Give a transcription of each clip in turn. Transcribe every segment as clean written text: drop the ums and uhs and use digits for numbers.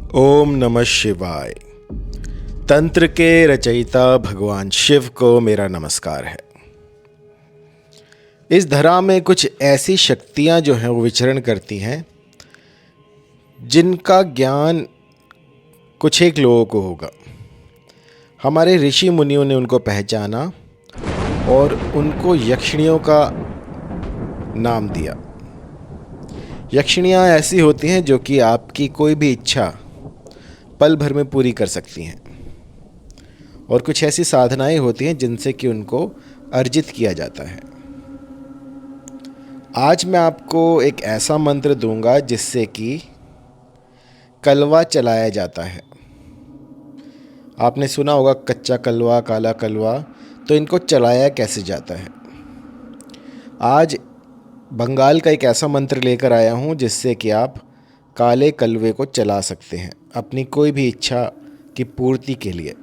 ओम नमः शिवाय। तंत्र के रचयिता भगवान शिव को मेरा नमस्कार है। इस धरा में कुछ ऐसी शक्तियां जो हैं वो विचरण करती हैं जिनका ज्ञान कुछ एक लोगों को होगा। हमारे ऋषि मुनियों ने उनको पहचाना और उनको यक्षिणियों का नाम दिया। यक्षिणियाँ ऐसी होती हैं जो कि आपकी कोई भी इच्छा पल भर में पूरी कर सकती हैं, और कुछ ऐसी साधनाएं होती हैं जिनसे कि उनको अर्जित किया जाता है। आज मैं आपको एक ऐसा मंत्र दूंगा जिससे कि कलवा चलाया जाता है। आपने सुना होगा कच्चा कलवा, काला कलवा, तो इनको चलाया कैसे जाता है। आज बंगाल का एक ऐसा मंत्र लेकर आया हूँ जिससे कि आप काले कलवे को चला सकते हैं अपनी कोई भी इच्छा की पूर्ति के लिए।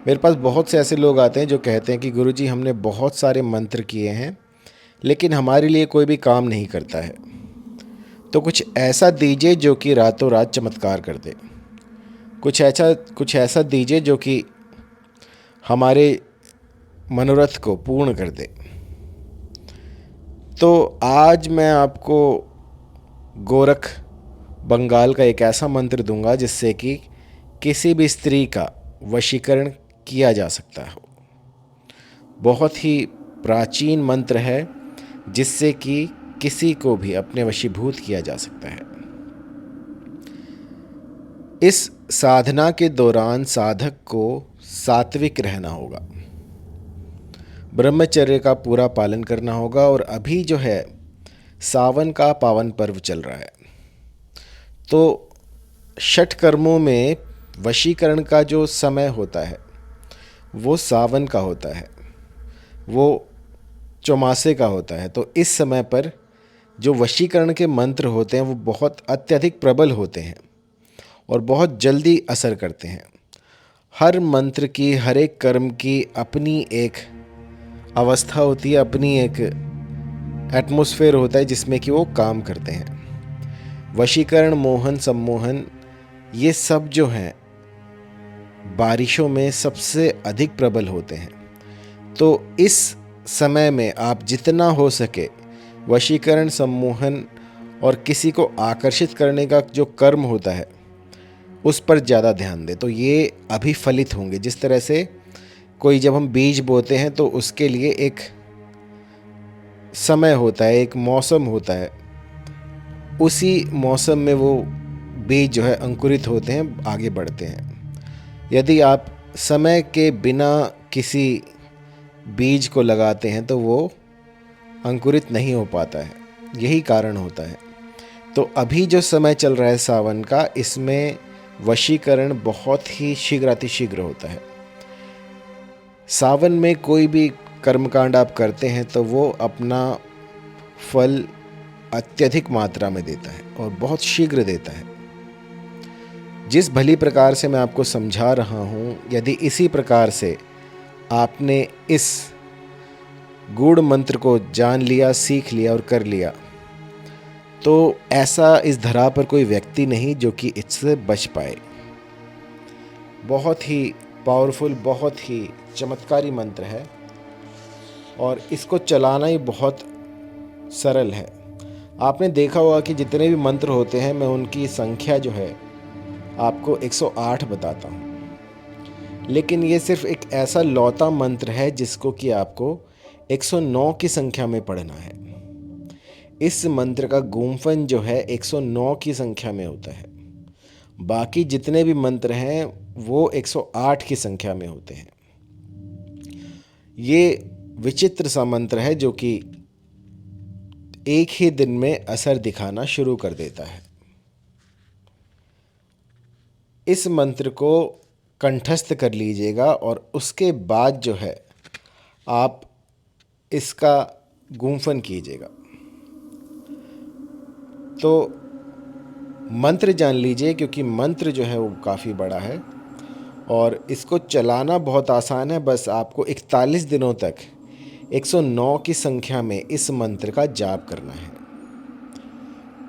मेरे पास बहुत से ऐसे लोग आते हैं जो कहते हैं कि गुरुजी हमने बहुत सारे मंत्र किए हैं लेकिन हमारे लिए कोई भी काम नहीं करता है, तो कुछ ऐसा दीजिए जो कि रातों रात चमत्कार कर दे। कुछ ऐसा दीजिए जो कि हमारे मनोरथ को पूर्ण कर दे। तो आज मैं आपको गोरख बंगाल का एक ऐसा मंत्र दूंगा जिससे कि किसी भी स्त्री का वशीकरण किया जा सकता हो। बहुत ही प्राचीन मंत्र है जिससे कि किसी को भी अपने वशीभूत किया जा सकता है। इस साधना के दौरान साधक को सात्विक रहना होगा, ब्रह्मचर्य का पूरा पालन करना होगा। और अभी जो है सावन का पावन पर्व चल रहा है, तो षट कर्मों में वशीकरण का जो समय होता है वो सावन का होता है, वो चौमासे का होता है। तो इस समय पर जो वशीकरण के मंत्र होते हैं वो बहुत अत्यधिक प्रबल होते हैं और बहुत जल्दी असर करते हैं। हर मंत्र की, हर एक कर्म की अपनी एक अवस्था होती है, अपनी एक एटमॉस्फेयर होता है जिसमें कि वो काम करते हैं। वशीकरण, मोहन, सम्मोहन, ये सब जो हैं बारिशों में सबसे अधिक प्रबल होते हैं। तो इस समय में आप जितना हो सके वशीकरण, सम्मोहन और किसी को आकर्षित करने का जो कर्म होता है उस पर ज़्यादा ध्यान दें, तो ये अभी फलित होंगे। जिस तरह से कोई जब हम बीज बोते हैं तो उसके लिए एक समय होता है, एक मौसम होता है, उसी मौसम में वो बीज जो है अंकुरित होते हैं, आगे बढ़ते हैं। यदि आप समय के बिना किसी बीज को लगाते हैं तो वो अंकुरित नहीं हो पाता है, यही कारण होता है। तो अभी जो समय चल रहा है सावन का, इसमें वशीकरण बहुत ही शीघ्रातिशीघ्र होता है। सावन में कोई भी कर्मकांड आप करते हैं तो वो अपना फल अत्यधिक मात्रा में देता है और बहुत शीघ्र देता है। जिस भली प्रकार से मैं आपको समझा रहा हूँ, यदि इसी प्रकार से आपने इस गूढ़ मंत्र को जान लिया, सीख लिया और कर लिया, तो ऐसा इस धरा पर कोई व्यक्ति नहीं जो कि इससे बच पाए। बहुत ही पावरफुल, बहुत ही चमत्कारी मंत्र है और इसको चलाना ही बहुत सरल है। आपने देखा होगा कि जितने भी मंत्र होते हैं मैं उनकी संख्या जो है आपको 108 बताता हूँ, लेकिन ये सिर्फ एक ऐसा लौता मंत्र है जिसको कि आपको 109 की संख्या में पढ़ना है। इस मंत्र का गुंफन जो है 109 की संख्या में होता है। बाकी जितने भी मंत्र हैं वो 108 की संख्या में होते हैं। ये विचित्र सा मंत्र है जो कि एक ही दिन में असर दिखाना शुरू कर देता है। इस मंत्र को कंठस्थ कर लीजिएगा और उसके बाद जो है आप इसका गुंफन कीजिएगा। तो मंत्र जान लीजिए, क्योंकि मंत्र जो है वो काफ़ी बड़ा है और इसको चलाना बहुत आसान है। बस आपको 41 दिनों तक 109 की संख्या में इस मंत्र का जाप करना है।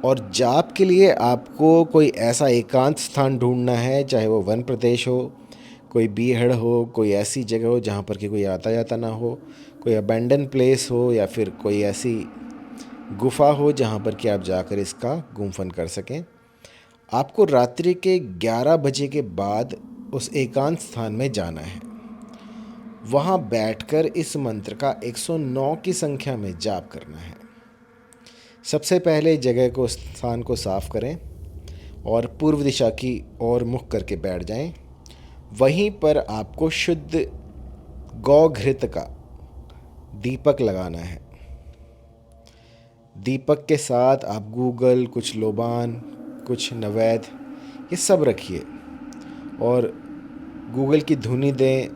और जाप के लिए आपको कोई ऐसा एकांत स्थान ढूंढना है, चाहे वो वन प्रदेश हो, कोई बीहड़ हो, कोई ऐसी जगह हो जहाँ पर कि कोई आता जाता ना हो, कोई अबैंडन प्लेस हो, या फिर कोई ऐसी गुफा हो जहाँ पर कि आप जाकर इसका गुम्फन कर सकें। आपको रात्रि के 11 बजे के बाद उस एकांत स्थान में जाना है। वहाँ बैठकर इस मंत्र का 109 की संख्या में जाप करना है। सबसे पहले जगह को, स्थान को साफ करें और पूर्व दिशा की ओर मुख करके बैठ जाएं। वहीं पर आपको शुद्ध गौ घृत का दीपक लगाना है। दीपक के साथ आप गूगल, कुछ लोबान, कुछ नवैद, ये सब रखिए और गूगल की धुनी दें,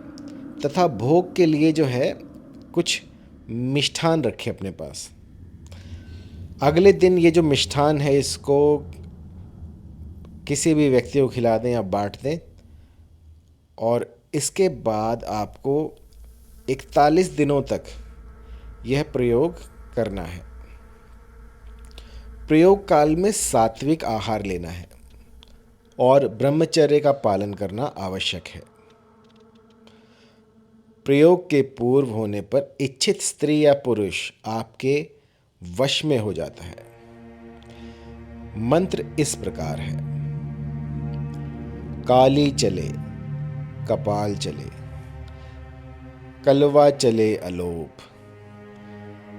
तथा भोग के लिए जो है कुछ मिष्ठान रखें अपने पास। अगले दिन ये जो मिष्ठान है इसको किसी भी व्यक्ति को खिला दें या बांट दें। और इसके बाद आपको 41 दिनों तक यह प्रयोग करना है। प्रयोग काल में सात्विक आहार लेना है और ब्रह्मचर्य का पालन करना आवश्यक है। प्रयोग के पूर्व होने पर इच्छित स्त्री या पुरुष आपके वश में हो जाता है। मंत्र इस प्रकार है: काली चले, कपाल चले, कलवा चले अलोप,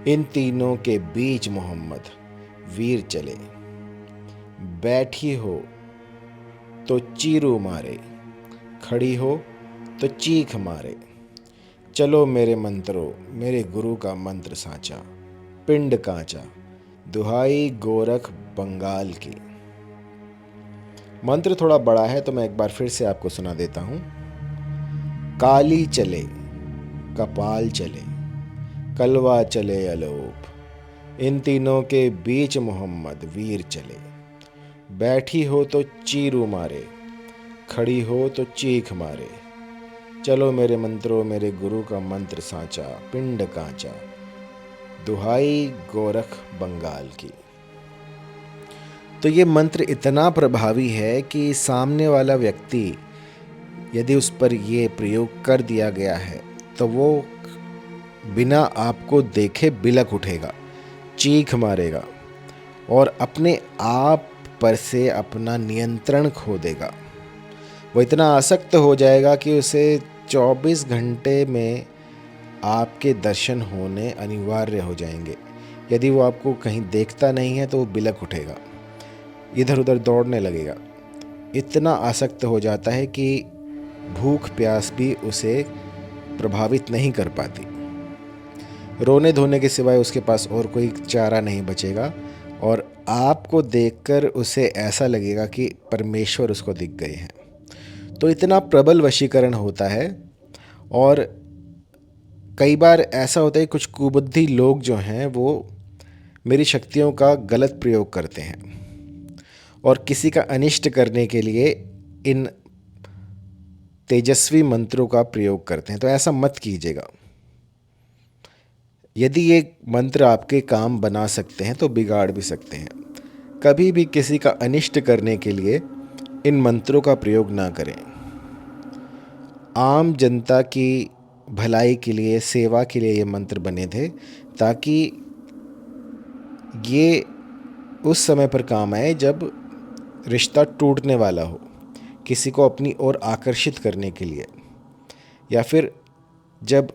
इन तीनों के बीच मोहम्मद वीर चले। बैठी हो तो चीरू मारे, खड़ी हो तो चीख मारे। चलो मेरे मंत्रों, मेरे गुरु का मंत्र साचा, पिंड कांचा, दुहाई गोरख बंगाल की। मंत्र थोड़ा बड़ा है तो मैं एक बार फिर से आपको सुना देता हूँ। काली चले, कपाल चले, कलवा चले अलोप, इन तीनों के बीच मोहम्मद वीर चले। बैठी हो तो चीरू मारे, खड़ी हो तो चीख मारे। चलो मेरे मंत्रों, मेरे गुरु का मंत्र साचा, पिंड कांचा, दुहाई गोरख बंगाल की। तो ये मंत्र इतना प्रभावी है कि सामने वाला व्यक्ति यदि उस पर ये प्रयोग कर दिया गया है तो वो बिना आपको देखे बिलक उठेगा, चीख मारेगा और अपने आप पर से अपना नियंत्रण खो देगा। वो इतना आसक्त हो जाएगा कि उसे 24 घंटे में आपके दर्शन होने अनिवार्य हो जाएंगे। यदि वो आपको कहीं देखता नहीं है तो वो बिलक उठेगा, इधर उधर दौड़ने लगेगा। इतना आसक्त हो जाता है कि भूख प्यास भी उसे प्रभावित नहीं कर पाती। रोने धोने के सिवाय उसके पास और कोई चारा नहीं बचेगा और आपको देखकर उसे ऐसा लगेगा कि परमेश्वर उसको दिख गए हैं। तो इतना प्रबल वशीकरण होता है। और कई बार ऐसा होता है कुछ कुबुद्धि लोग जो हैं वो मेरी शक्तियों का गलत प्रयोग करते हैं और किसी का अनिष्ट करने के लिए इन तेजस्वी मंत्रों का प्रयोग करते हैं। तो ऐसा मत कीजिएगा। यदि ये मंत्र आपके काम बना सकते हैं तो बिगाड़ भी सकते हैं। कभी भी किसी का अनिष्ट करने के लिए इन मंत्रों का प्रयोग ना करें। आम जनता की भलाई के लिए, सेवा के लिए ये मंत्र बने थे ताकि ये उस समय पर काम आए जब रिश्ता टूटने वाला हो, किसी को अपनी ओर आकर्षित करने के लिए, या फिर जब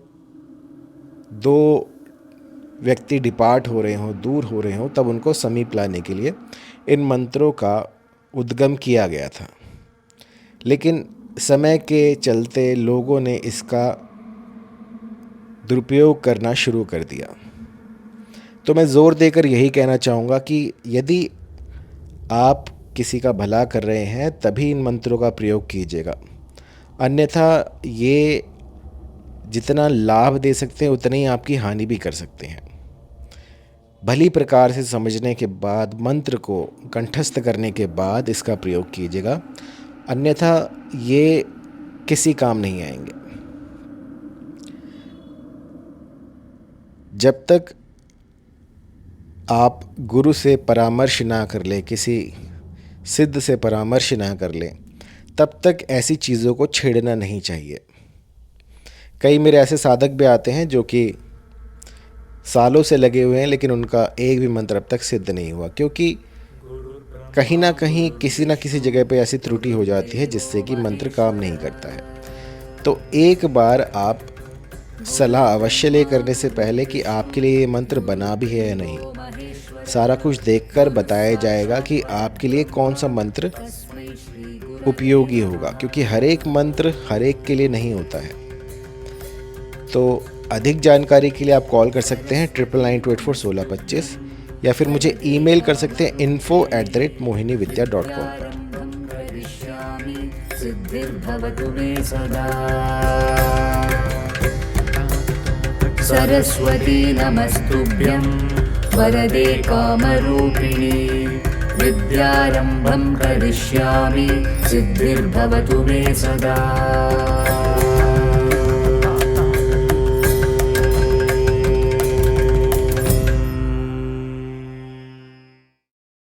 दो व्यक्ति डिपार्ट हो रहे हों, दूर हो रहे हों, तब उनको समीप लाने के लिए इन मंत्रों का उद्गम किया गया था। लेकिन समय के चलते लोगों ने इसका दुरुपयोग करना शुरू कर दिया। तो मैं ज़ोर देकर यही कहना चाहूँगा कि यदि आप किसी का भला कर रहे हैं तभी इन मंत्रों का प्रयोग कीजिएगा, अन्यथा ये जितना लाभ दे सकते हैं उतनी ही आपकी हानि भी कर सकते हैं। भली प्रकार से समझने के बाद, मंत्र को कंठस्थ करने के बाद इसका प्रयोग कीजिएगा, अन्यथा ये किसी काम नहीं आएंगे। जब तक आप गुरु से परामर्श ना कर लें, किसी सिद्ध से परामर्श ना कर लें, तब तक ऐसी चीज़ों को छेड़ना नहीं चाहिए। कई मेरे ऐसे साधक भी आते हैं जो कि सालों से लगे हुए हैं, लेकिन उनका एक भी मंत्र अब तक सिद्ध नहीं हुआ, क्योंकि कहीं ना कहीं किसी ना किसी जगह पे ऐसी त्रुटि हो जाती है जिससे कि मंत्र काम नहीं करता है। तो एक बार आप सलाह अवश्य ले करने से पहले कि आपके लिए ये मंत्र बना भी है या नहीं, सारा कुछ देखकर बताया जाएगा कि आपके लिए कौन सा मंत्र उपयोगी होगा, क्योंकि हर एक मंत्र हर एक के लिए नहीं होता है। तो अधिक जानकारी के लिए आप कॉल कर सकते हैं 9992841625, या फिर मुझे ईमेल कर सकते हैं info@mohinividya.com पर। सिद्धिर्भवतु मे सदा। सरस्वती नमस्तुभ्यं वरदे कामरूपिणी, विद्यारम्भं करिष्यामि सिद्धिर्भवतु मे सदा।